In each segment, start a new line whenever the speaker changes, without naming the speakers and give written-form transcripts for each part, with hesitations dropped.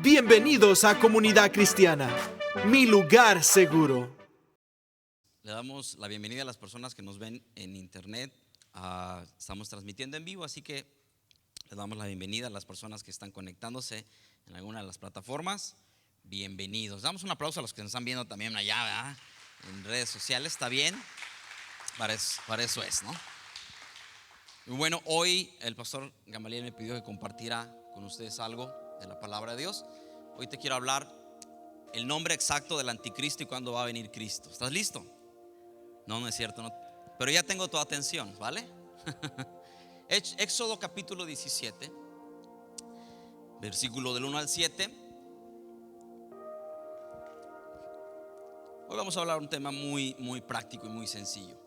Bienvenidos a Comunidad Cristiana, mi lugar seguro.
Le damos la bienvenida a las personas que nos ven en internet. Estamos transmitiendo en vivo, así que le damos la bienvenida a las personas que están conectándose en alguna de las plataformas. Bienvenidos. Damos un aplauso a los que nos están viendo también allá, ¿verdad? En redes sociales. ¿Está bien? Para eso es, ¿no? Y bueno, hoy el pastor Gamaliel me pidió que compartiera con ustedes algo de la palabra de Dios. Hoy te quiero hablar el nombre exacto del anticristo y cuándo va a venir Cristo. ¿Estás listo? No es cierto, no. Pero ya tengo tu atención, ¿vale? Éxodo capítulo 17, versículo del 1 al 7. Hoy vamos a hablar de un tema muy práctico y muy sencillo,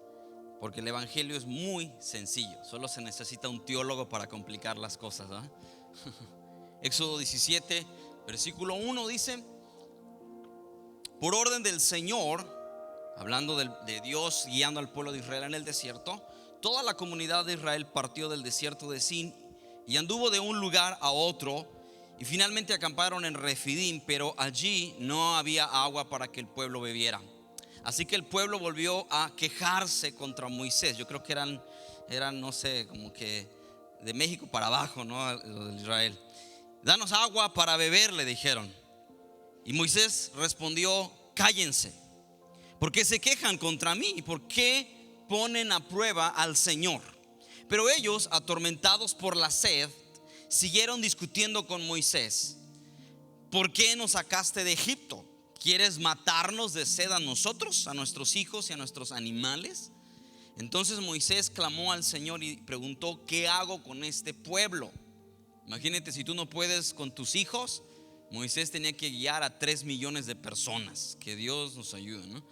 porque el evangelio es muy sencillo. Solo se necesita un teólogo para complicar las cosas, ¿no? Éxodo 17, versículo 1 dice: por orden del Señor, hablando de Dios guiando al pueblo de Israel en el desierto, toda la comunidad de Israel partió del desierto de Sin y anduvo de un lugar a otro, y finalmente acamparon en Refidim, pero allí no había agua para que el pueblo bebiera. Así que el pueblo volvió a quejarse contra Moisés. Yo creo que eran no sé, como que de México para abajo, ¿no? Lo de Israel. Danos agua para beber, le dijeron. Y Moisés respondió: cállense, porque se quejan contra mí y por qué ponen a prueba al Señor. Pero ellos, atormentados por la sed, siguieron discutiendo con Moisés: ¿por qué nos sacaste de Egipto? ¿Quieres matarnos de sed a nosotros, a nuestros hijos y a nuestros animales? Entonces Moisés clamó al Señor y preguntó: ¿qué hago con este pueblo? Imagínate, si tú no puedes con tus hijos, Moisés tenía que guiar a 3 millones de personas. Que Dios nos ayude, ¿no?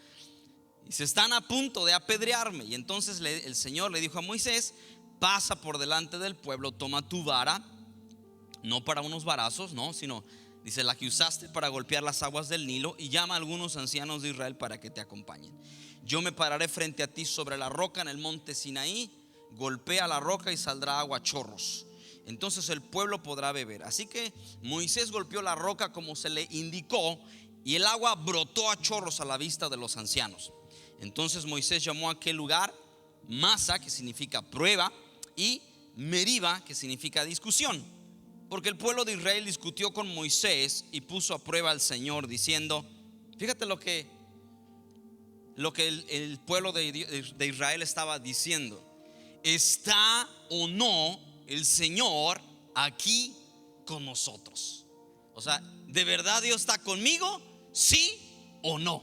Y se están a punto de apedrearme. Y entonces el Señor le dijo a Moisés: pasa por delante del pueblo, toma tu vara, no para unos varazos, no, sino, dice, la que usaste para golpear las aguas del Nilo, y llama a algunos ancianos de Israel para que te acompañen. Yo me pararé frente a ti sobre la roca en el monte Sinaí. Golpea la roca y saldrá agua a chorros. Entonces el pueblo podrá beber. Así que Moisés golpeó la roca como se le indicó, y el agua brotó a chorros a la vista de los ancianos. Entonces Moisés llamó a aquel lugar Masa, que significa prueba, y Meriba, que significa discusión, porque el pueblo de Israel discutió con Moisés y puso a prueba al Señor, diciendo: fíjate lo que el pueblo de Israel estaba diciendo: ¿está o no el Señor aquí con nosotros? O sea, ¿de verdad Dios está conmigo? ¿Sí o no?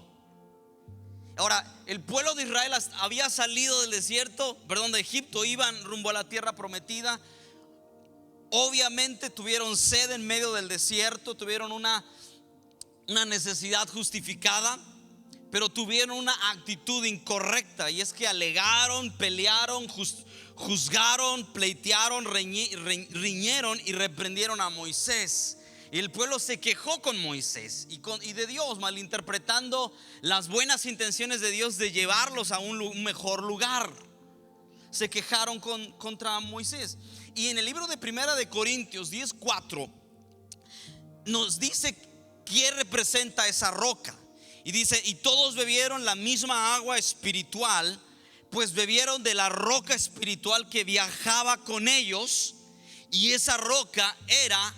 Ahora, el pueblo de Israel había salido del desierto, de Egipto, iban rumbo a la tierra prometida. Obviamente tuvieron sed en medio del desierto, tuvieron una necesidad justificada, pero tuvieron una actitud incorrecta, y es que alegaron, pelearon, juzgaron, pleitearon, riñeron y reprendieron a Moisés. Y el pueblo se quejó con Moisés y de Dios, malinterpretando las buenas intenciones de Dios de llevarlos a un mejor lugar. Se quejaron contra Moisés. Y en el libro de Primera de Corintios 10:4 nos dice qué representa esa roca. Y dice: y todos bebieron la misma agua espiritual, pues bebieron de la roca espiritual que viajaba con ellos, y esa roca era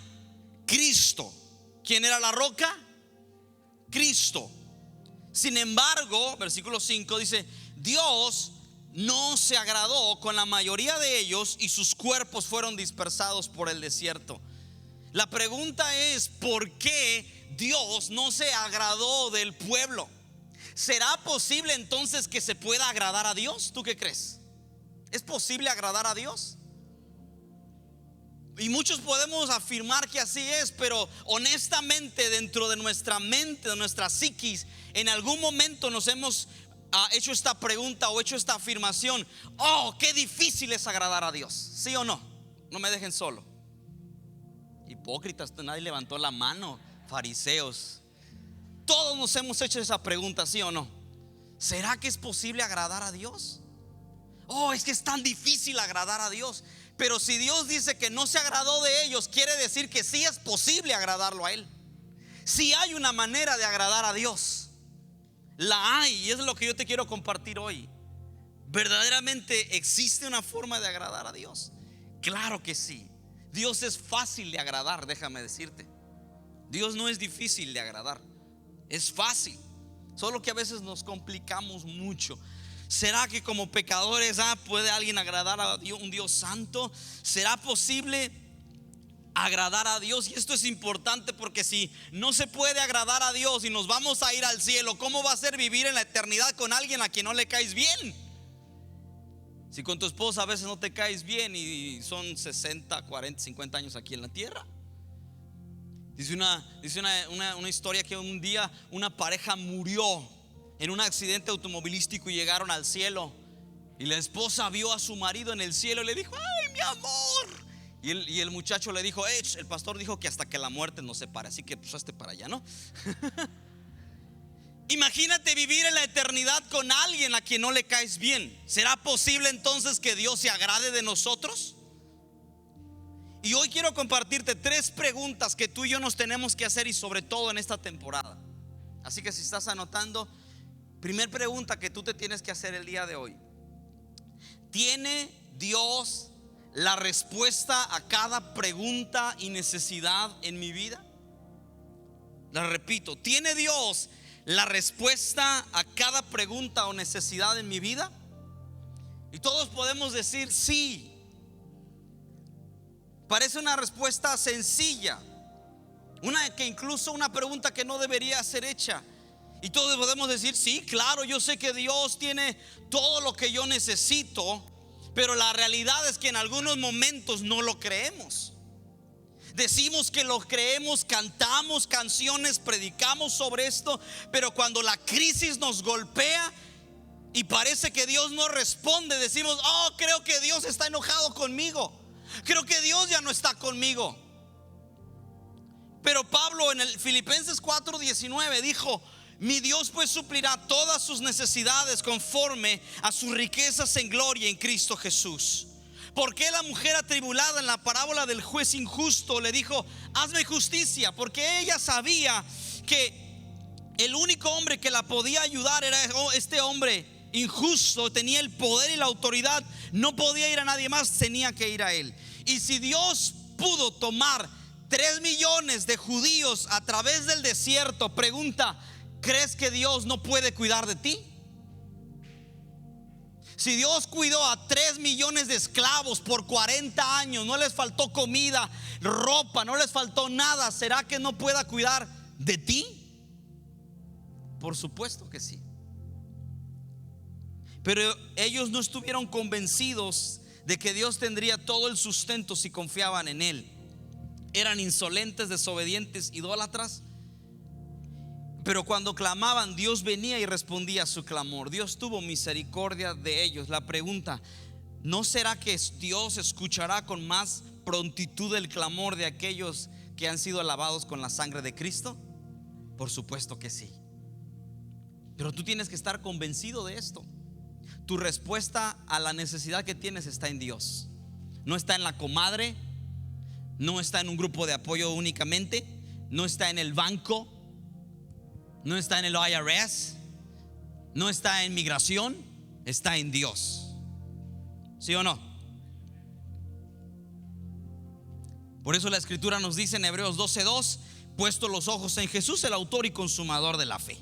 Cristo. ¿Quién era la roca? Cristo. Sin embargo, versículo 5 dice: Dios no se agradó con la mayoría de ellos, y sus cuerpos fueron dispersados por el desierto. La pregunta es: ¿por qué Dios no se agradó del pueblo? ¿Será posible entonces que se pueda agradar a Dios? ¿Tú qué crees? ¿Es posible agradar a Dios? Y muchos podemos afirmar que así es, pero honestamente, dentro de nuestra mente, de nuestra psiquis, en algún momento nos hemos hecho esta pregunta o hecho esta afirmación: oh, qué difícil es agradar a Dios. ¿Sí o no? No me dejen solo. Hipócritas, nadie levantó la mano. Fariseos. Todos nos hemos hecho esa pregunta, ¿sí o no? ¿Será que es posible agradar a Dios? Oh, es que es tan difícil agradar a Dios. Pero si Dios dice que no se agradó de ellos, quiere decir que sí es posible agradarlo a Él. Si hay una manera de agradar a Dios, la hay, y es lo que yo te quiero compartir hoy. ¿Verdaderamente existe una forma de agradar a Dios? Claro que sí. Dios es fácil de agradar, déjame decirte. Dios no es difícil de agradar, es fácil. Solo que a veces nos complicamos mucho. ¿Será que como pecadores puede alguien agradar a Dios, un Dios santo? ¿Será posible agradar a Dios? Y esto es importante, porque si no se puede agradar a Dios y nos vamos a ir al cielo, ¿cómo va a ser vivir en la eternidad con alguien a quien no le caes bien? Si con tu esposa a veces no te caes bien y son 60, 40, 50 años aquí en la tierra. Dice una historia que un día una pareja murió en un accidente automovilístico y llegaron al cielo. Y la esposa vio a su marido en el cielo y le dijo: ¡ay, mi amor! Y el muchacho le dijo: el pastor dijo que hasta que la muerte nos separe, así que pues hazte para allá, ¿no? Imagínate vivir en la eternidad con alguien a quien no le caes bien. ¿Será posible entonces que Dios se agrade de nosotros? Y hoy quiero compartirte 3 preguntas que tú y yo nos tenemos que hacer, y sobre todo en esta temporada. Así que si estás anotando, primer pregunta que tú te tienes que hacer el día de hoy: ¿tiene Dios la respuesta a cada pregunta y necesidad en mi vida? La repito, ¿tiene Dios la respuesta a cada pregunta o necesidad en mi vida? Y todos podemos decir sí. Parece una respuesta sencilla, incluso una pregunta que no debería ser hecha. Y todos podemos decir sí, claro, yo sé que Dios tiene todo lo que yo necesito. Pero la realidad es que en algunos momentos no lo creemos. Decimos que lo creemos, cantamos canciones, predicamos sobre esto, pero cuando la crisis nos golpea y parece que Dios no responde, decimos: creo que Dios está enojado conmigo, creo que Dios ya no está conmigo. Pero Pablo en el Filipenses 4:19 dijo: mi Dios pues suplirá todas sus necesidades conforme a sus riquezas en gloria en Cristo Jesús. ¿Por qué la mujer atribulada en la parábola del juez injusto le dijo: hazme justicia? Porque ella sabía que el único hombre que la podía ayudar era este hombre injusto, tenía el poder y la autoridad, no podía ir a nadie más, tenía que ir a él. Y si Dios pudo tomar 3 millones de judíos a través del desierto, pregunta: ¿crees que Dios no puede cuidar de ti? Si Dios cuidó a 3 millones de esclavos por 40 años, no les faltó comida, ropa, no les faltó nada, ¿será que no pueda cuidar de ti? Por supuesto que sí. Pero ellos no estuvieron convencidos de que Dios tendría todo el sustento si confiaban en Él. Eran insolentes, desobedientes, idólatras. Pero cuando clamaban, Dios venía y respondía a su clamor. Dios tuvo misericordia de ellos. La pregunta: ¿no será que Dios escuchará con más prontitud el clamor de aquellos que han sido lavados con la sangre de Cristo? Por supuesto que sí. Pero tú tienes que estar convencido de esto. Tu respuesta a la necesidad que tienes está en Dios. No está en la comadre, no está en un grupo de apoyo únicamente, no está en el banco, no está en el IRS, no está en migración, está en Dios. ¿Sí o no? Por eso la escritura nos dice en Hebreos 12:2: puesto los ojos en Jesús, el autor y consumador de la fe.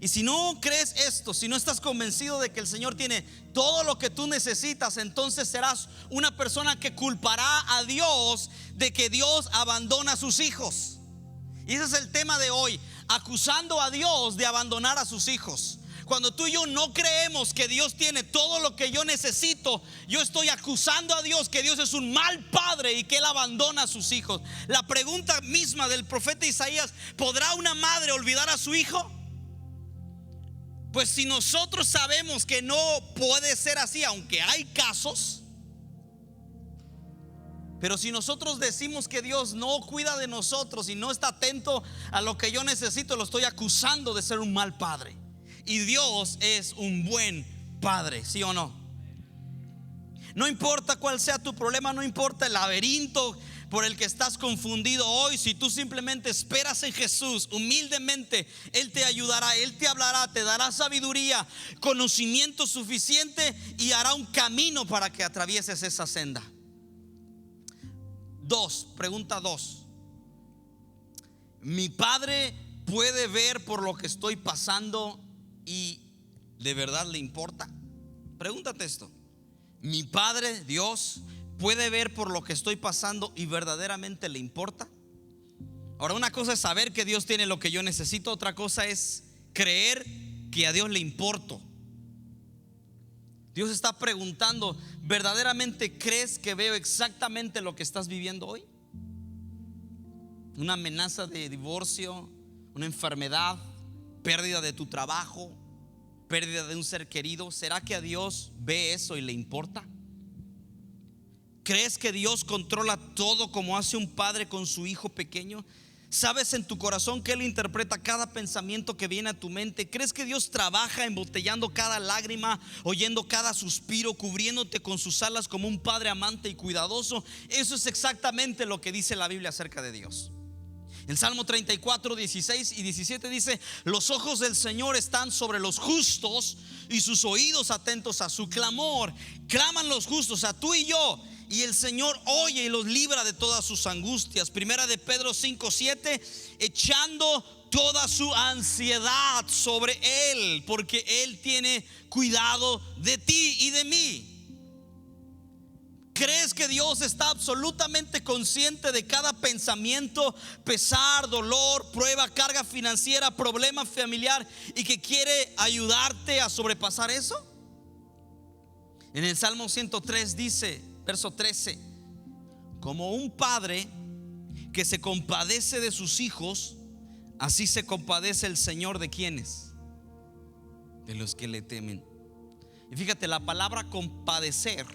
Y si no crees esto, si no estás convencido de que el Señor tiene todo lo que tú necesitas, entonces serás una persona que culpará a Dios de que Dios abandona a sus hijos. Y ese es el tema de hoy: acusando a Dios de abandonar a sus hijos. Cuando tú y yo no creemos que Dios tiene todo lo que yo necesito, yo estoy acusando a Dios que Dios es un mal padre y que Él abandona a sus hijos. La pregunta misma del profeta Isaías: ¿podrá una madre olvidar a su hijo? Pues si nosotros sabemos que no puede ser así, aunque hay casos, pero si nosotros decimos que Dios no cuida de nosotros y no está atento a lo que yo necesito, lo estoy acusando de ser un mal padre. Y Dios es un buen padre, ¿sí o no? No importa cuál sea tu problema, no importa el laberinto por el que estás confundido hoy, si tú simplemente esperas en Jesús humildemente, Él te ayudará, Él te hablará, te dará sabiduría, conocimiento suficiente y hará un camino para que atravieses esa senda. Pregunta 2. Mi Padre puede ver por lo que estoy pasando y ¿de verdad le importa? Pregúntate esto. Mi Padre, Dios, puede ver por lo que estoy pasando y verdaderamente le importa. Ahora, una cosa es saber que Dios tiene lo que yo necesito, otra cosa es creer que a Dios le importo. Dios está preguntando, ¿verdaderamente crees que veo exactamente lo que estás viviendo hoy? Una amenaza de divorcio, una enfermedad, pérdida de tu trabajo, pérdida de un ser querido. ¿Será que a Dios ve eso y le importa? ¿Crees que Dios controla todo como hace un padre con su hijo pequeño? ¿Sabes en tu corazón que Él interpreta cada pensamiento que viene a tu mente? ¿Crees que Dios trabaja embotellando cada lágrima, oyendo cada suspiro, cubriéndote con sus alas como un padre amante y cuidadoso? Eso es exactamente lo que dice la Biblia acerca de Dios. En Salmo 34, 16 y 17 dice: los ojos del Señor están sobre los justos y sus oídos atentos a su clamor. Claman los justos, a tú y yo, y el Señor oye y los libra de todas sus angustias. Primera de Pedro 5, 7: echando toda su ansiedad sobre Él, porque Él tiene cuidado de ti y de mí. ¿Crees que Dios está absolutamente consciente de cada pensamiento, pesar, dolor, prueba, carga financiera, problema familiar y que quiere ayudarte a sobrepasar eso? En el Salmo 103 dice, verso 13: como un padre que se compadece de sus hijos, así se compadece el Señor de quienes, de los que le temen. Y fíjate, la palabra compadecer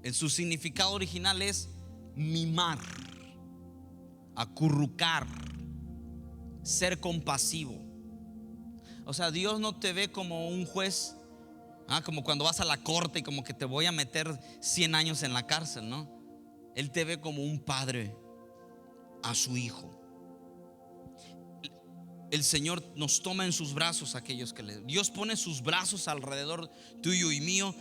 en su significado original es mimar, acurrucar, ser compasivo. O sea, Dios no te ve como un juez, como cuando vas a la corte y como que te voy a meter 100 años en la cárcel, ¿no? Él te ve como un padre a su hijo. El Señor nos toma en sus brazos aquellos que Dios pone sus brazos alrededor tuyo y mío,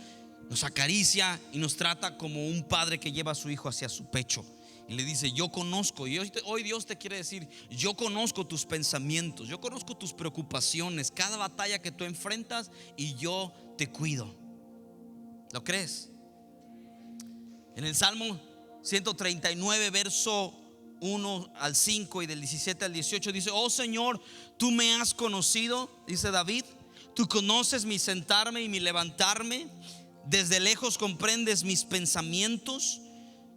nos acaricia y nos trata como un padre que lleva a su hijo hacia su pecho y le dice: yo conozco. Y hoy Dios te quiere decir: yo conozco tus pensamientos, yo conozco tus preocupaciones, cada batalla que tú enfrentas, y yo te cuido. ¿Lo crees? En el Salmo 139, verso 1 al 5 y del 17 al 18 dice: oh Señor, tú me has conocido, dice David, tú conoces mi sentarme y mi levantarme. Desde lejos comprendes mis pensamientos.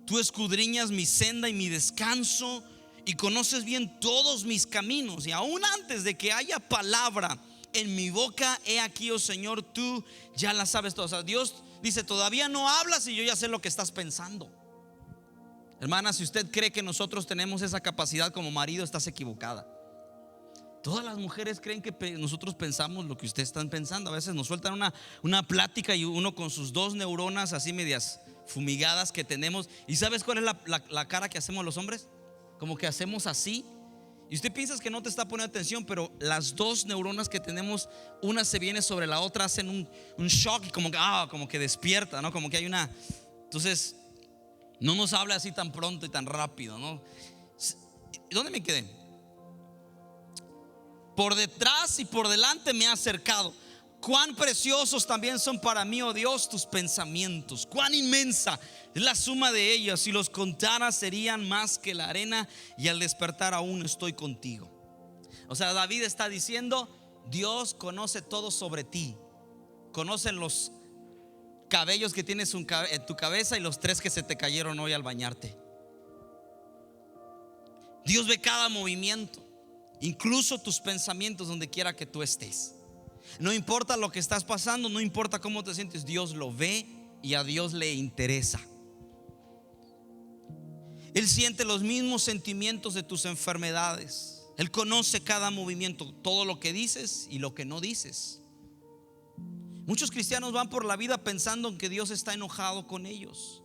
Tú escudriñas mi senda y mi descanso, y conoces bien todos mis caminos. Y aún antes de que haya palabra en mi boca, he aquí, oh Señor, tú ya la sabes todo. O sea, Dios dice: todavía no hablas y yo ya sé lo que estás pensando. Hermana, si usted cree que nosotros tenemos esa capacidad como marido, estás equivocada. Todas las mujeres creen que nosotros pensamos lo que ustedes están pensando. A veces nos sueltan una plática y uno con sus 2 neuronas así medias fumigadas que tenemos. ¿Y sabes cuál es la cara que hacemos los hombres? Como que hacemos así. Y usted piensa que no te está poniendo atención, pero las 2 neuronas que tenemos, una se viene sobre la otra, hacen un shock y como que despierta, ¿no? Como que hay una. Entonces, no nos habla así tan pronto y tan rápido, ¿no? ¿Dónde me quedé? Por detrás y por delante me ha acercado. Cuán preciosos también son para mí, oh Dios, tus pensamientos. Cuán inmensa es la suma de ellos. Si los contara, serían más que la arena, y al despertar aún estoy contigo. O sea, David está diciendo: Dios conoce todo sobre ti. Conoce los cabellos que tienes en tu cabeza y los 3 que se te cayeron hoy al bañarte. Dios ve cada movimiento, incluso tus pensamientos, donde quiera que tú estés. No importa lo que estás pasando, no importa cómo te sientes, Dios lo ve y a Dios le interesa. Él siente los mismos sentimientos de tus enfermedades. Él conoce cada movimiento, todo lo que dices y lo que no dices. Muchos cristianos van por la vida pensando en que Dios está enojado con ellos.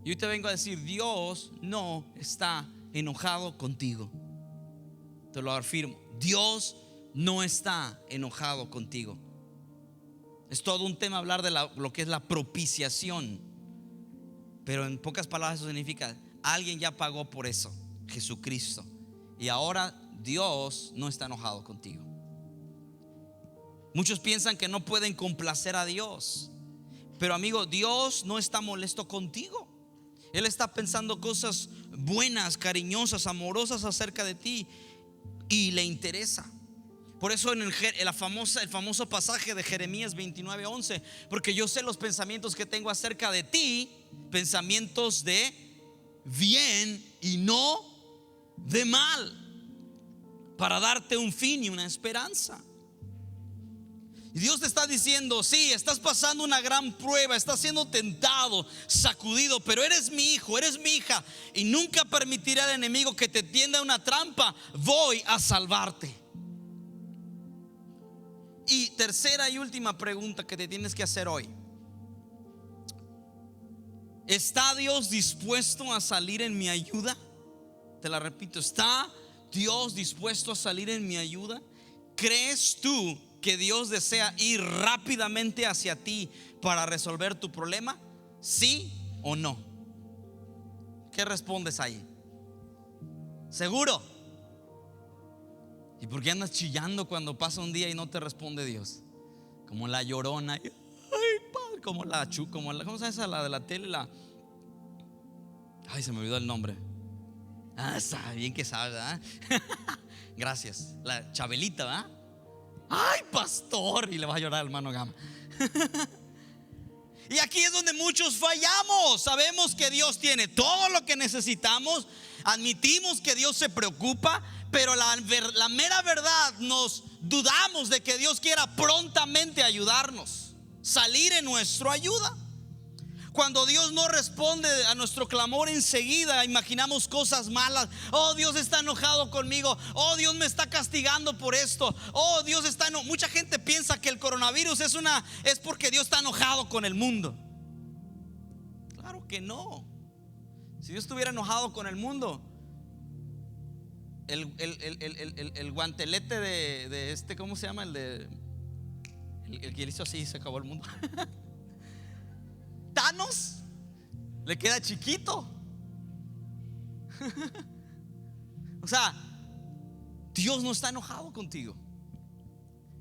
Y hoy te vengo a decir, Dios no está enojado contigo. Te lo afirmo, Dios no está enojado contigo. Es todo un tema hablar de lo que es la propiciación, pero en pocas palabras eso significa alguien ya pagó por eso, Jesucristo. Y ahora Dios no está enojado contigo. Muchos piensan que no pueden complacer a Dios, pero amigo, Dios no está molesto contigo. Él está pensando cosas buenas, cariñosas, amorosas acerca de ti y le interesa. Por eso en el famoso pasaje de Jeremías 29:11, porque yo sé los pensamientos que tengo acerca de ti, pensamientos de bien y no de mal, para darte un fin y una esperanza. Y Dios te está diciendo, sí, estás pasando una gran prueba, estás siendo tentado, sacudido, pero eres mi hijo, eres mi hija, y nunca permitiré al enemigo que te tienda una trampa. Voy a salvarte. Y tercera y última pregunta que te tienes que hacer hoy: ¿está Dios dispuesto a salir en mi ayuda? Te la repito, ¿está Dios dispuesto a salir en mi ayuda? ¿Crees tú que Dios desea ir rápidamente hacia ti para resolver tu problema? ¿Sí o no? ¿Qué respondes ahí? ¿Seguro? ¿Y por qué andas chillando cuando pasa un día y no te responde Dios? Como la Llorona. Ay, padre, como la ¿cómo se llama esa? La de la tele, ay, se me olvidó el nombre. Está bien que sabes, ¿verdad? Gracias. La Chabelita, ¿verdad? Ay, pastor, y le va a llorar al hermano Gama. Y aquí es donde muchos fallamos. Sabemos que Dios tiene todo lo que necesitamos, admitimos que Dios se preocupa, pero la mera verdad, nos dudamos de que Dios quiera prontamente ayudarnos, salir en nuestra ayuda. Cuando Dios no responde a nuestro clamor enseguida, imaginamos cosas malas. Oh, Dios está enojado conmigo. Oh, Dios me está castigando por esto. Oh, Dios está enojado. Mucha gente piensa que el coronavirus es porque Dios está enojado con el mundo. Claro que no. Si Dios estuviera enojado con el mundo, el guantelete de este, ¿cómo se llama? El que hizo así, se acabó el mundo. Thanos le queda chiquito. O sea, Dios no está enojado contigo.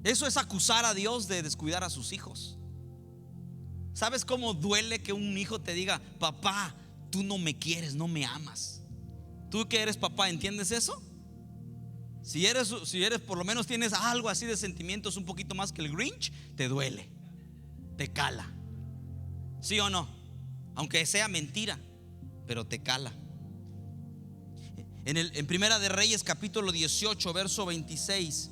Eso es acusar a Dios de descuidar a sus hijos. ¿Sabes cómo duele que un hijo te diga: papá, tú no me quieres, no me amas? Tú que eres papá, ¿entiendes eso? Si eres por lo menos tienes algo así de sentimientos un poquito más que el Grinch, te duele, te cala. ¿Sí o no? Aunque sea mentira, pero te cala. En Primera de Reyes capítulo 18 verso 26,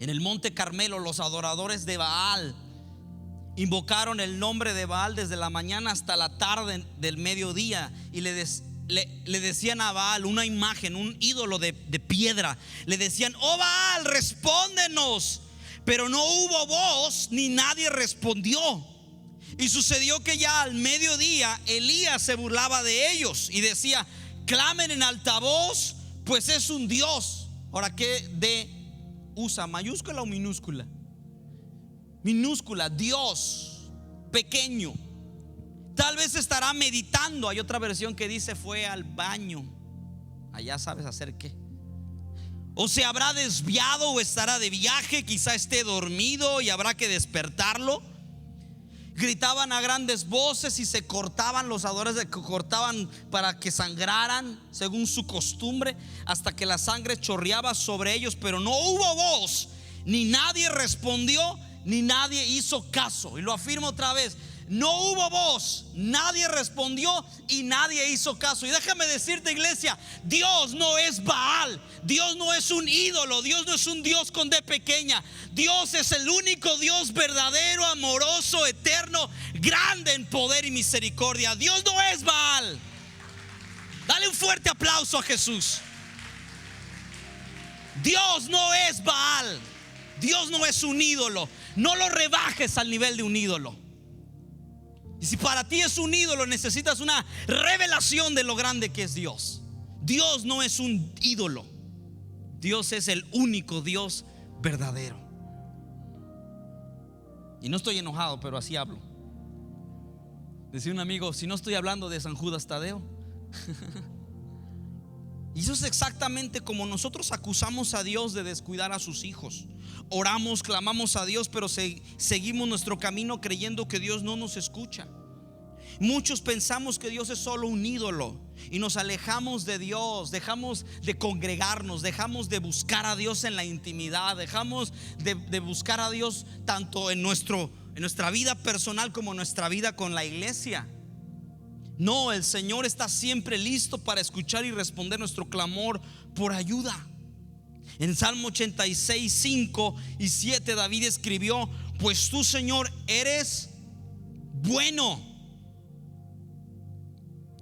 en el monte Carmelo, los adoradores de Baal invocaron el nombre de Baal desde la mañana hasta la tarde del mediodía, y le decían a Baal, una imagen, un ídolo de piedra, le decían: oh Baal, respóndenos. Pero no hubo voz ni nadie respondió. Y sucedió que ya al mediodía Elías se burlaba de ellos y decía: clamen en altavoz, pues es un Dios. Ahora, ¿qué D usa? ¿Mayúscula o minúscula? Minúscula, Dios, pequeño. Tal vez estará meditando. Hay otra versión que dice: fue al baño. Allá sabes hacer qué. O se habrá desviado o estará de viaje, quizá esté dormido y habrá que despertarlo. Gritaban a grandes voces y se cortaban, los adoradores cortaban para que sangraran según su costumbre, hasta que la sangre chorreaba sobre ellos, pero no hubo voz, ni nadie respondió, ni nadie hizo caso. Y lo afirmo otra vez: no hubo voz, nadie respondió y nadie hizo caso. Y déjame decirte, iglesia, Dios no es Baal, Dios no es un ídolo, Dios no es un Dios con D pequeña. Dios es el único Dios verdadero, amoroso, eterno, grande en poder y misericordia. Dios no es Baal. Dale un fuerte aplauso a Jesús. Dios no es Baal. Dios no es un ídolo. No lo rebajes al nivel de un ídolo. Y si para ti es un ídolo, necesitas una revelación de lo grande que es Dios. Dios no es un ídolo. Dios es el único Dios verdadero. Y no estoy enojado, pero así hablo. Decía un amigo: si no estoy hablando de San Judas Tadeo. Y eso es exactamente como nosotros acusamos a Dios de descuidar a sus hijos. Oramos, clamamos a Dios, pero seguimos nuestro camino creyendo que Dios no nos escucha. Muchos pensamos que Dios es solo un ídolo y nos alejamos de Dios, dejamos de congregarnos, dejamos de buscar a Dios en la intimidad, dejamos de buscar a Dios tanto en nuestra vida personal como en nuestra vida con la iglesia. No, el Señor está siempre listo para escuchar y responder nuestro clamor por ayuda. En Salmo 86, 5 y 7 David escribió: pues tú, Señor, eres bueno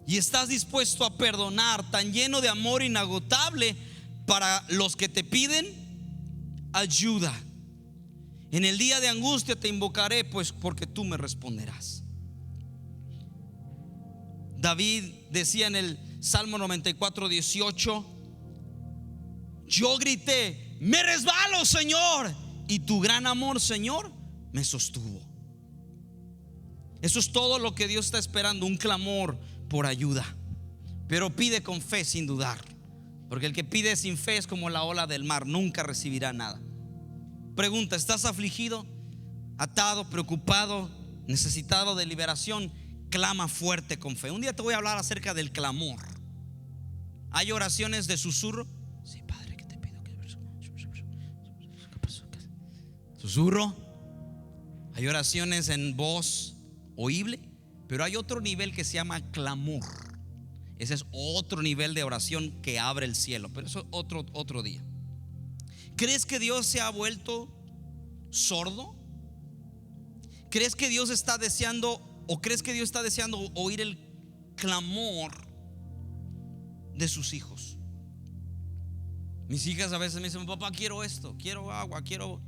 y estás dispuesto a perdonar, tan lleno de amor inagotable para los que te piden ayuda. En el día de angustia te invocaré, pues porque tú me responderás. David decía en el Salmo 94, 18: yo grité, me resbalo, Señor, y tu gran amor, Señor, me sostuvo. Eso es todo lo que Dios está esperando, un clamor por ayuda. Pero pide con fe sin dudar, porque el que pide sin fe es como la ola del mar, nunca recibirá nada. Pregunta: ¿estás afligido, atado, preocupado, necesitado de liberación? Clama fuerte con fe. Un día te voy a hablar acerca del clamor. ¿Hay oraciones de susurro? Sí, Padre, que te pido que... Susurro. Hay oraciones en voz oíble, pero hay otro nivel que se llama clamor. Ese es otro nivel de oración que abre el cielo, pero eso es otro día. ¿Crees que Dios se ha vuelto sordo? ¿Crees que Dios está deseando, o crees que Dios está deseando oír el clamor de sus hijos? Mis hijas a veces me dicen: papá, quiero esto, quiero agua, quiero...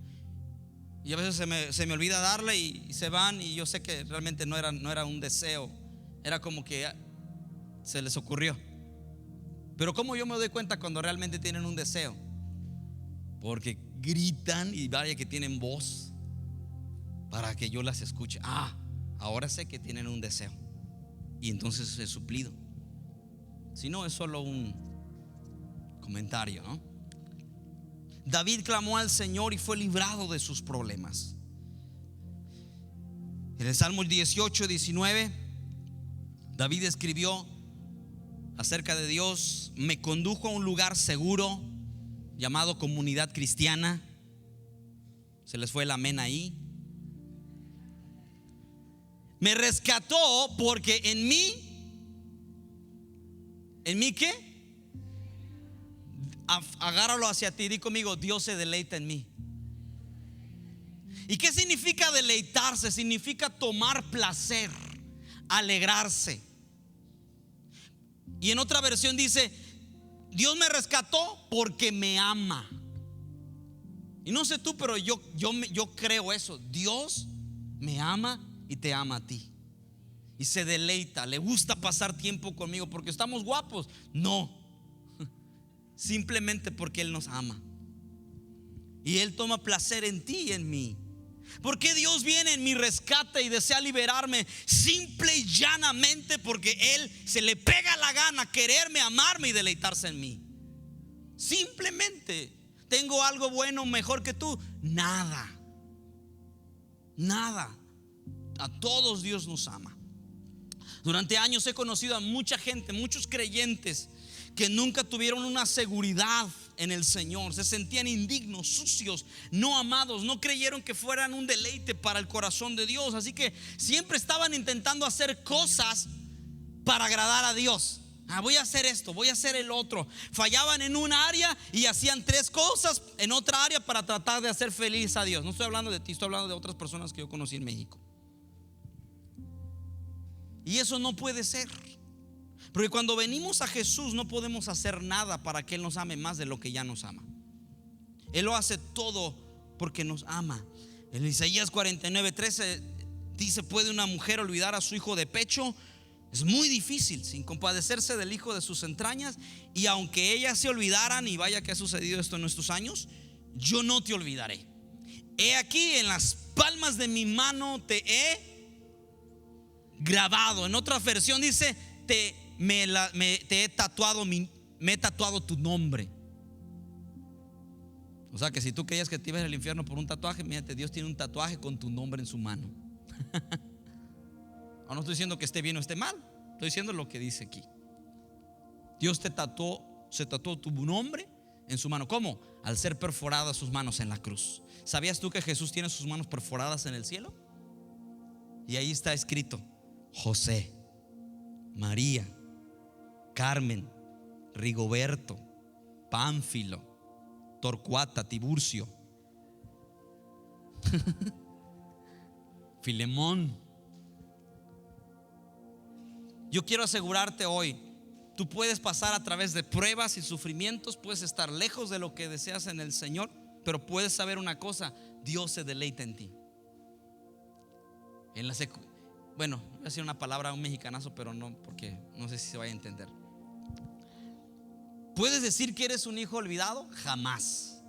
Y a veces se me olvida darle y se van, y yo sé que realmente no era un deseo, era como que se les ocurrió. Pero ¿cómo yo me doy cuenta cuando realmente tienen un deseo? Porque gritan y vaya que tienen voz para que yo las escuche. Ahora sé que tienen un deseo, y entonces es suplido. Si no, es solo un comentario, ¿no? David clamó al Señor y fue librado de sus problemas. En el Salmo 18, 19 David escribió acerca de Dios: me condujo a un lugar seguro llamado comunidad cristiana. Se les fue el amén ahí. Me rescató porque en mí ¿qué? Agárralo hacia ti, di conmigo: Dios se deleita en mí. ¿Y qué significa deleitarse? Significa tomar placer, alegrarse. Y en otra versión dice: Dios me rescató porque me ama. Y no sé tú, pero yo creo eso. Dios me ama y te ama a ti, y se deleita, le gusta pasar tiempo conmigo porque estamos guapos. No, simplemente porque Él nos ama, y Él toma placer en ti y en mí. Porque Dios viene en mi rescate y desea liberarme simple y llanamente porque Él se le pega la gana quererme, amarme y deleitarse en mí. Simplemente. ¿Tengo algo bueno mejor que tú? Nada. A todos Dios nos ama. Durante años he conocido a mucha gente, muchos creyentes, que nunca tuvieron una seguridad en el Señor. Se sentían indignos, sucios, no amados. No creyeron que fueran un deleite para el corazón de Dios. Así que siempre estaban intentando hacer cosas para agradar a Dios. Voy a hacer esto, voy a hacer el otro. Fallaban en una área y hacían 3 cosas en otra área para tratar de hacer feliz a Dios. No estoy hablando de ti, estoy hablando de otras personas que yo conocí en México. Y eso no puede ser. Porque cuando venimos a Jesús no podemos hacer nada para que Él nos ame más de lo que ya nos ama. Él lo hace todo porque nos ama. En Isaías 49:13 Dice, ¿puede una mujer olvidar a su hijo de pecho? Es muy difícil, sin compadecerse del hijo de sus entrañas. Y aunque ellas se olvidaran, y vaya que ha sucedido esto en nuestros años, yo no te olvidaré. He aquí, en las palmas de mi mano te he grabado. En otra versión dice, te he tatuado, me he tatuado tu nombre. O sea que si tú creías que te ibas al infierno por un tatuaje, mírate, Dios tiene un tatuaje con tu nombre en su mano. No estoy diciendo que esté bien o esté mal, estoy diciendo lo que dice aquí. Dios se tatuó tu nombre en su mano. ¿Cómo? Al ser perforadas sus manos en la cruz. ¿Sabías tú que Jesús tiene sus manos perforadas en el cielo? Y ahí está escrito: José, María, Carmen, Rigoberto, Pánfilo, Torcuata, Tiburcio, Filemón. Yo quiero asegurarte hoy, tú puedes pasar a través de pruebas y sufrimientos, puedes estar lejos de lo que deseas en el Señor, pero puedes saber una cosa: Dios se deleita en ti. Bueno, voy a decir una palabra, un mexicanazo, pero no, porque no sé si se vaya a entender. ¿Puedes decir que eres un hijo olvidado? Jamás.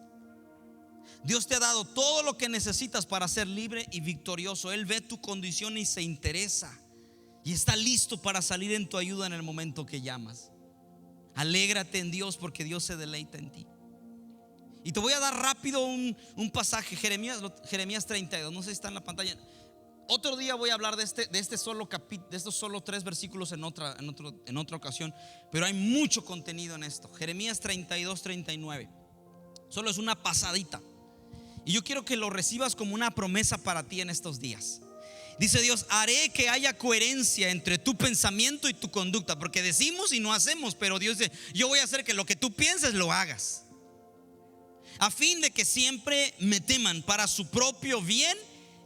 Dios te ha dado todo lo que necesitas para ser libre y victorioso. Él ve tu condición y se interesa, y está listo para salir en tu ayuda en el momento que llamas. Alégrate en Dios, porque Dios se deleita en ti. Y te voy a dar rápido un pasaje, Jeremías 32. No sé si está en la pantalla. Otro día voy a hablar de estos solo 3 versículos en otra ocasión, pero hay mucho contenido en esto. Jeremías 32, 39. Solo es una pasadita, y yo quiero que lo recibas como una promesa para ti en estos días. Dice Dios: haré que haya coherencia entre tu pensamiento y tu conducta. Porque decimos y no hacemos, pero Dios dice: yo voy a hacer que lo que tú pienses lo hagas, a fin de que siempre me teman, para su propio bien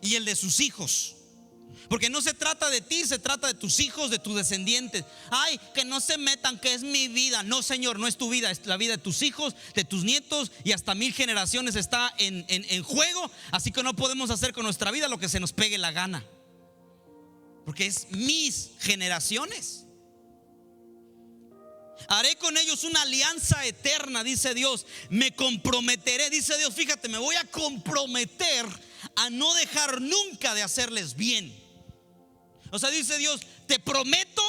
y el de sus hijos. Porque no se trata de ti, se trata de tus hijos, de tus descendientes. Ay, que no se metan, que es mi vida. No, Señor, no es tu vida, es la vida de tus hijos, de tus nietos, y hasta 1000 generaciones está en juego. Así que no podemos hacer con nuestra vida lo que se nos pegue la gana, porque es mis generaciones. Haré con ellos una alianza eterna, dice Dios. Me comprometeré, dice Dios, fíjate, me voy a comprometer a no dejar nunca de hacerles bien. O sea, dice Dios, te prometo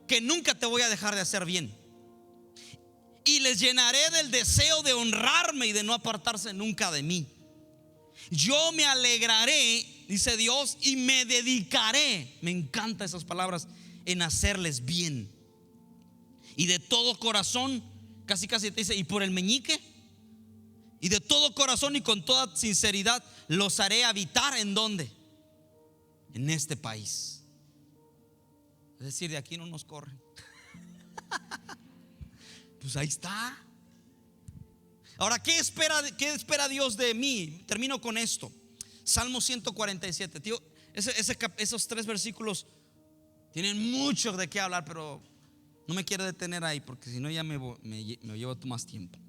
que nunca te voy a dejar de hacer bien. Y les llenaré del deseo de honrarme y de no apartarse nunca de mí. Yo me alegraré, dice Dios, y me dedicaré, me encantan esas palabras, en hacerles bien. Y de todo corazón, casi te dice, y por el meñique, y de todo corazón y con toda sinceridad los haré habitar. ¿En dónde? En este país. Es decir, de aquí no nos corren. Pues ahí está. Ahora, ¿qué espera Dios de mí? Termino con esto. Salmo 147. Tío, esos 3 versículos tienen mucho de qué hablar, pero no me quiero detener ahí, porque si no ya me llevo más tiempo.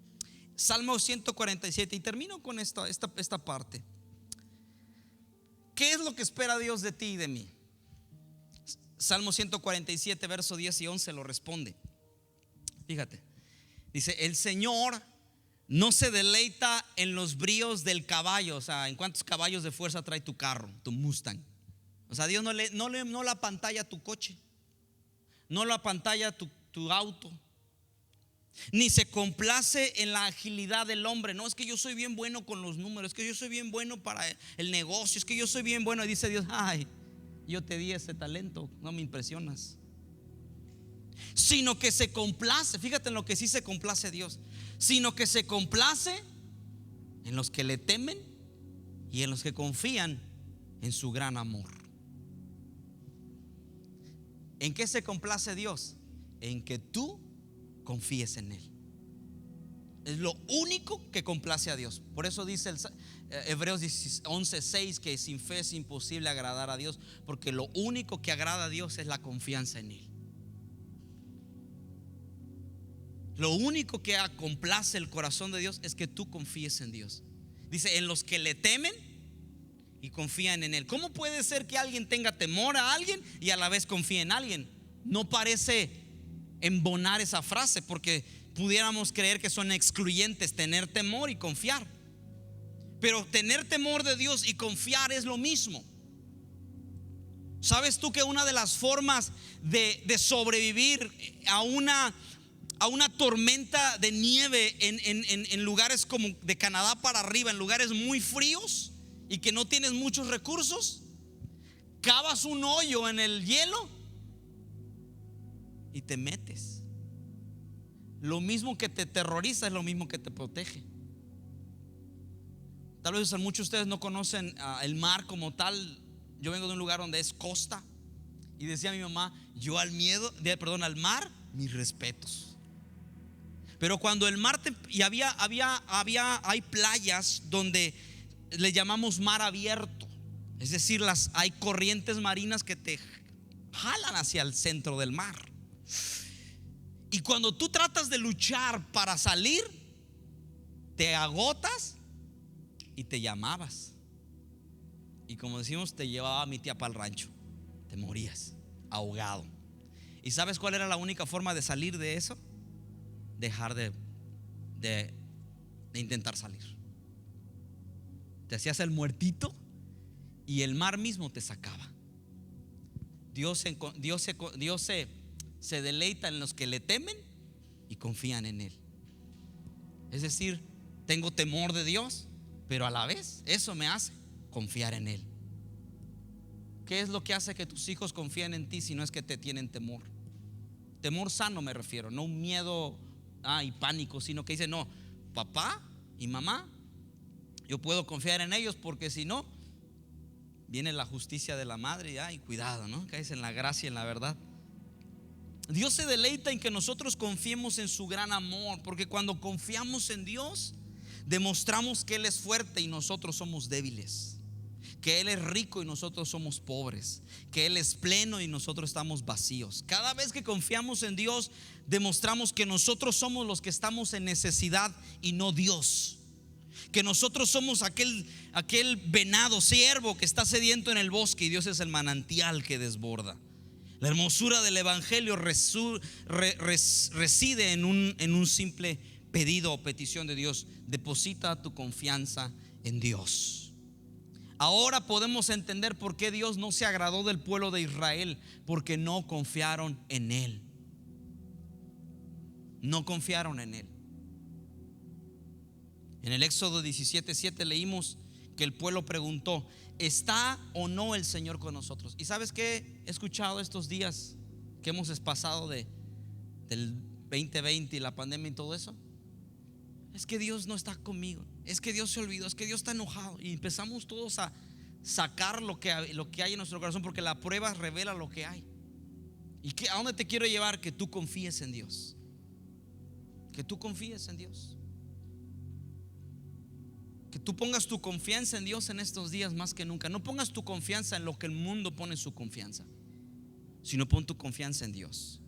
Salmo 147, y termino con esta parte. ¿Qué es lo que espera Dios de ti y de mí? Salmo 147, verso 10 y 11 lo responde. Fíjate, dice: el Señor no se deleita en los bríos del caballo. O sea, ¿en cuántos caballos de fuerza trae tu carro, tu Mustang? O sea, Dios no la apantalla tu coche, no la apantalla tu auto, ni se complace en la agilidad del hombre. No, es que yo soy bien bueno con los números, es que yo soy bien bueno para el negocio, es que yo soy bien bueno. Y dice Dios: ay, yo te di ese talento, no me impresionas. Sino que se complace, fíjate en lo que sí se complace Dios, sino que se complace en los que le temen y en los que confían en su gran amor. ¿En qué se complace Dios? En que tú confíes en Él. Es lo único que complace a Dios. Por eso dice Hebreos 11:6 que sin fe es imposible agradar a Dios, porque lo único que agrada a Dios es la confianza en Él. Lo único que complace el corazón de Dios es que tú confíes en Dios. Dice: en los que le temen y confían en Él. ¿Cómo puede ser que alguien tenga temor a alguien y a la vez confíe en alguien? No parece embonar esa frase, porque pudiéramos creer que son excluyentes tener temor y confiar. Pero tener temor de Dios y confiar es lo mismo. ¿Sabes tú que una de las formas de sobrevivir a una tormenta de nieve en lugares como de Canadá para arriba, en lugares muy fríos y que no tienes muchos recursos? Cavas un hoyo en el hielo y te metes. Lo mismo que te terroriza es lo mismo que te protege. Tal vez muchos de ustedes no conocen el mar como tal. Yo vengo de un lugar donde es costa, y decía mi mamá, yo al mar, mis respetos. Pero cuando el mar y hay playas donde le llamamos mar abierto, es decir, hay corrientes marinas que te jalan hacia el centro del mar. Y cuando tú tratas de luchar para salir, te agotas y te llamabas. Y como decimos, te llevaba mi tía para el rancho. Te morías ahogado. ¿Y sabes cuál era la única forma de salir de eso? Dejar de intentar salir. Te hacías el muertito y el mar mismo te sacaba. Dios se deleita en los que le temen y confían en Él. Es decir, tengo temor de Dios, pero a la vez eso me hace confiar en Él. ¿Qué es lo que hace que tus hijos confíen en ti si no es que te tienen temor? Temor sano me refiero, no un miedo y pánico, sino que dicen, no, papá y mamá, yo puedo confiar en ellos, porque si no, viene la justicia de la madre y cuidado, ¿no? Caes en la gracia y en la verdad. Dios se deleita en que nosotros confiemos en su gran amor, porque cuando confiamos en Dios, demostramos que Él es fuerte y nosotros somos débiles, que Él es rico y nosotros somos pobres, que Él es pleno y nosotros estamos vacíos. Cada vez que confiamos en Dios, demostramos que nosotros somos los que estamos en necesidad y no Dios. Que nosotros somos aquel venado, ciervo que está sediento en el bosque, y Dios es el manantial que desborda. La hermosura del evangelio reside en un simple pedido o petición de Dios. Deposita tu confianza en Dios. Ahora podemos entender por qué Dios no se agradó del pueblo de Israel, porque no confiaron en Él. No confiaron en Él. En el Éxodo 17:7 leímos que el pueblo preguntó: ¿está o no el Señor con nosotros? Y ¿sabes qué he escuchado estos días que hemos pasado del 2020 y la pandemia y todo eso? Es que Dios no está conmigo, es que Dios se olvidó, es que Dios está enojado. Y empezamos todos a sacar lo que hay en nuestro corazón, porque la prueba revela lo que hay. ¿Y a dónde te quiero llevar? Que tú confíes en Dios. Que tú confíes en Dios. Que tú pongas tu confianza en Dios en estos días más que nunca. No pongas tu confianza en lo que el mundo pone su confianza, sino pon tu confianza en Dios.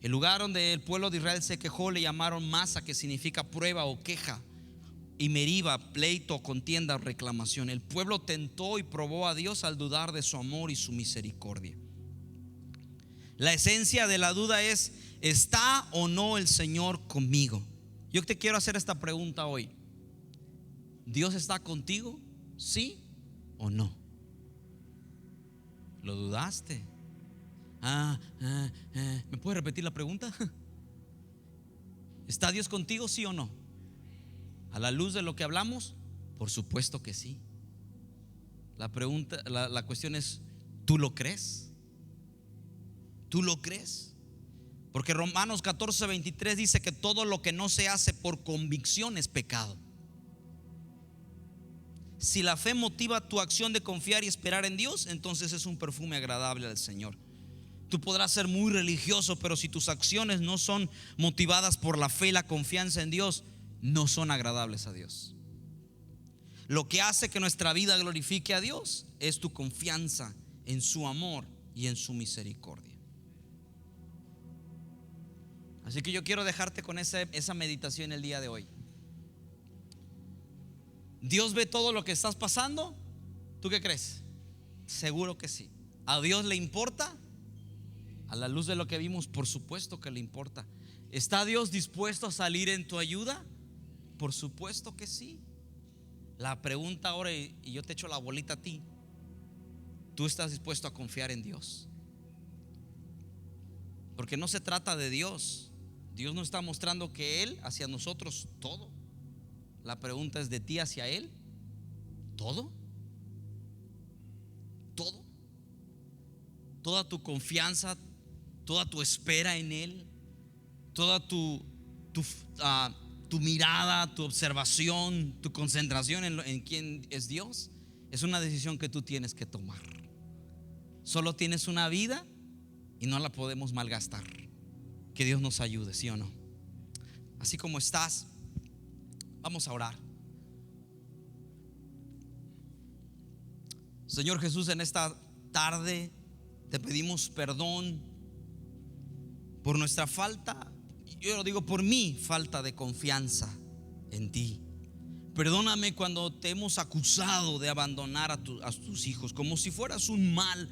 El lugar donde el pueblo de Israel se quejó le llamaron Masa, que significa prueba o queja, y Meriba, pleito, contienda o reclamación. El pueblo tentó y probó a Dios al dudar de su amor y su misericordia. La esencia de la duda es: ¿está o no el Señor conmigo? Yo te quiero hacer esta pregunta hoy: ¿Dios está contigo? ¿Sí o no? ¿Lo dudaste? ¿Me puedes repetir la pregunta? ¿Está Dios contigo, sí o no? A la luz de lo que hablamos, por supuesto que sí. La pregunta, la cuestión es: ¿tú lo crees? ¿Tú lo crees? Porque Romanos 14:23 dice que todo lo que no se hace por convicción es pecado. Si la fe motiva tu acción de confiar y esperar en Dios, entonces es un perfume agradable al Señor. Tú podrás ser muy religioso, pero si tus acciones no son motivadas por la fe y la confianza en Dios, no son agradables a Dios. Lo que hace que nuestra vida glorifique a Dios es tu confianza en su amor y en su misericordia. Así que yo quiero dejarte con esa meditación el día de hoy. ¿Dios ve todo lo que estás pasando? ¿Tú qué crees? Seguro que sí. ¿A Dios le importa? A la luz de lo que vimos, por supuesto que le importa. ¿Está Dios dispuesto a salir en tu ayuda? Por supuesto que sí. La pregunta ahora, y yo te echo la bolita a ti: ¿tú estás dispuesto a confiar en Dios? Porque no se trata de Dios. Dios nos está mostrando que Él hacia nosotros todo. La pregunta es: ¿de ti hacia Él todo? Todo. Toda tu confianza, toda tu espera en Él, toda tu mirada, tu observación, tu concentración en quién es Dios, es una decisión que tú tienes que tomar. Solo tienes una vida y no la podemos malgastar. Que Dios nos ayude, ¿sí o no? Así como estás, vamos a orar. Señor Jesús, en esta tarde te pedimos perdón por nuestra falta. Yo lo digo, por mi falta de confianza en ti. Perdóname cuando te hemos acusado de abandonar a tus hijos, como si fueras un mal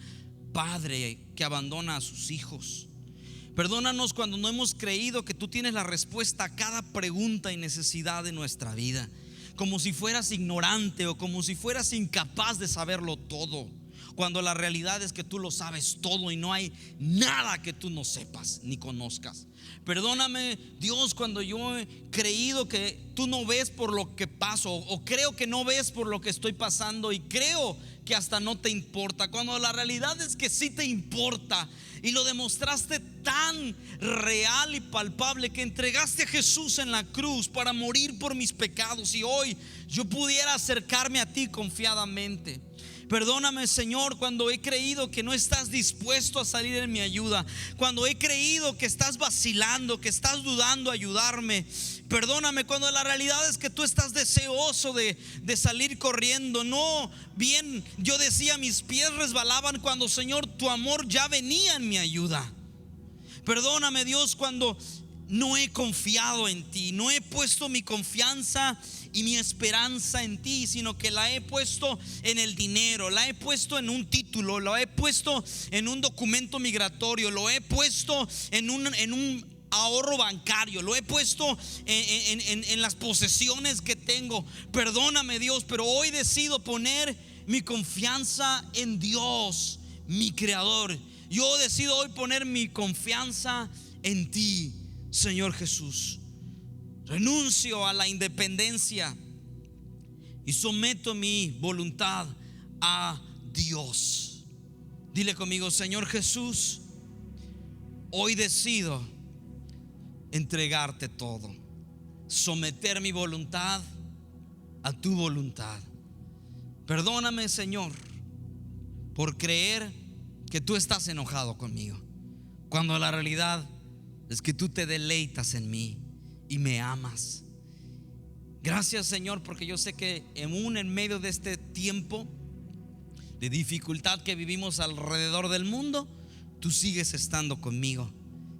padre que abandona a sus hijos. Perdónanos cuando no hemos creído que tú tienes la respuesta a cada pregunta y necesidad de nuestra vida, como si fueras ignorante o como si fueras incapaz de saberlo todo, cuando la realidad es que tú lo sabes todo y no hay nada que tú no sepas ni conozcas. Perdóname, Dios, cuando yo he creído que tú no ves por lo que paso, o creo que no ves por lo que estoy pasando, y creo que hasta no te importa, cuando la realidad es que sí te importa, y lo demostraste tan real y palpable que entregaste a Jesús en la cruz para morir por mis pecados, y hoy yo pudiera acercarme a ti confiadamente. Perdóname, Señor, cuando he creído que no estás dispuesto a salir en mi ayuda, cuando he creído que estás vacilando, que estás dudando ayudarme. Perdóname cuando la realidad es que tú estás deseoso de salir corriendo. No, bien, yo decía, mis pies resbalaban cuando, Señor, tu amor ya venía en mi ayuda. Perdóname, Dios, cuando no he confiado en ti, no he puesto mi confianza y mi esperanza en ti, sino que la he puesto en el dinero, la he puesto en un título, la he puesto en un documento migratorio, lo he puesto en un ahorro bancario, lo he puesto en las posesiones que tengo. Perdóname, Dios, pero hoy decido poner mi confianza en Dios, mi creador. Yo decido hoy poner mi confianza en ti, Señor Jesús. Renuncio a la independencia y someto mi voluntad a Dios. Dile conmigo: Señor Jesús, hoy decido entregarte todo, someter mi voluntad a tu voluntad. Perdóname, Señor, por creer que tú estás enojado conmigo, cuando la realidad es que tú te deleitas en mí y me amas. Gracias, Señor, porque yo sé que aún en medio de este tiempo de dificultad que vivimos alrededor del mundo, tú sigues estando conmigo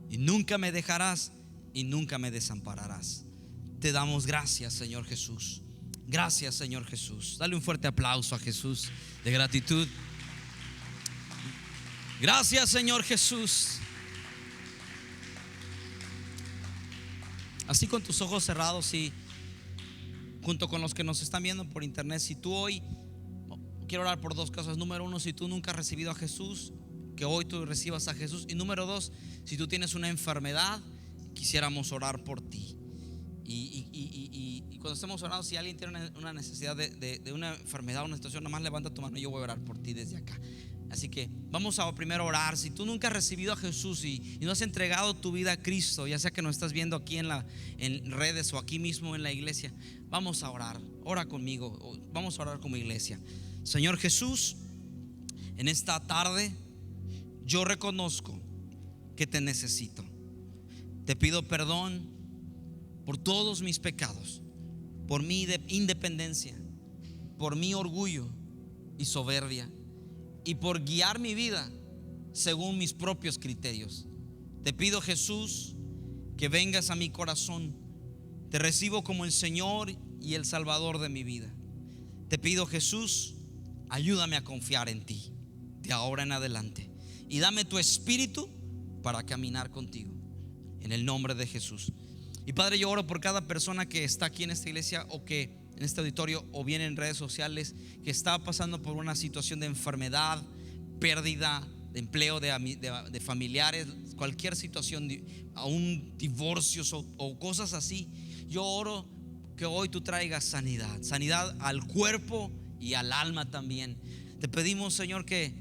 y nunca me dejarás y nunca me desampararás. Te damos gracias, Señor Jesús. Gracias, Señor Jesús. Dale un fuerte aplauso a Jesús de gratitud. Gracias, Señor Jesús. Así, con tus ojos cerrados y junto con los que nos están viendo por internet, si tú hoy, quiero orar por dos cosas. Número uno, si tú nunca has recibido a Jesús, que hoy tú recibas a Jesús. Y número dos, si tú tienes una enfermedad, quisiéramos orar por ti. Y cuando estemos orando, si alguien tiene una necesidad de una enfermedad o una situación, nomás levanta tu mano y yo voy a orar por ti desde acá. Así que vamos a primero orar. Si tú nunca has recibido a Jesús y no has entregado tu vida a Cristo, ya sea que nos estás viendo aquí en redes o aquí mismo en la iglesia, vamos a orar. Ora conmigo, vamos a orar como iglesia. Señor Jesús, en esta tarde yo reconozco que te necesito. Te pido perdón por todos mis pecados, por mi independencia, por mi orgullo y soberbia, y por guiar mi vida según mis propios criterios. Te pido, Jesús, que vengas a mi corazón. Te recibo como el Señor y el Salvador de mi vida. Te pido, Jesús, ayúdame a confiar en ti de ahora en adelante, y dame tu espíritu para caminar contigo, en el nombre de Jesús. Y Padre, yo oro por cada persona que está aquí en esta iglesia, o que en este auditorio, o bien en redes sociales, que está pasando por una situación de enfermedad, pérdida de empleo, de familiares, cualquier situación, aún divorcios o cosas así. Yo oro que hoy tú traigas sanidad, sanidad al cuerpo y al alma también. Te pedimos, Señor, que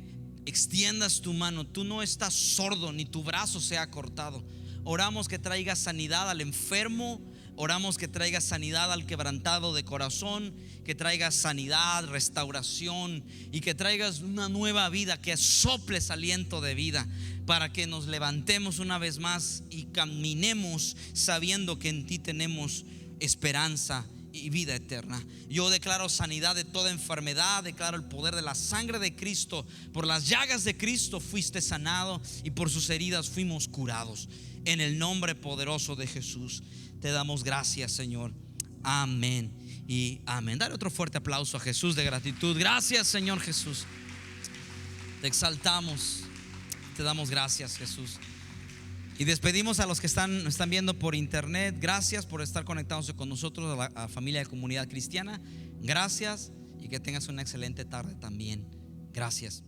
extiendas tu mano. Tú no estás sordo, ni tu brazo sea cortado. Oramos que traigas sanidad al enfermo. Oramos que traigas sanidad al quebrantado de corazón, que traigas sanidad, restauración, y que traigas una nueva vida, que soples aliento de vida, para que nos levantemos una vez más y caminemos sabiendo que en ti tenemos esperanza y vida eterna. Yo declaro sanidad de toda enfermedad, declaro el poder de la sangre de Cristo. Por las llagas de Cristo fuiste sanado, y por sus heridas fuimos curados. En el nombre poderoso de Jesús te damos gracias, Señor. Amén y amén. Dale otro fuerte aplauso a Jesús de gratitud. Gracias, Señor Jesús. Te exaltamos, te damos gracias, Jesús. Y despedimos a los que están viendo por internet. Gracias por estar conectados con nosotros, a la familia de Comunidad Cristiana. Gracias, y que tengas una excelente tarde también. Gracias.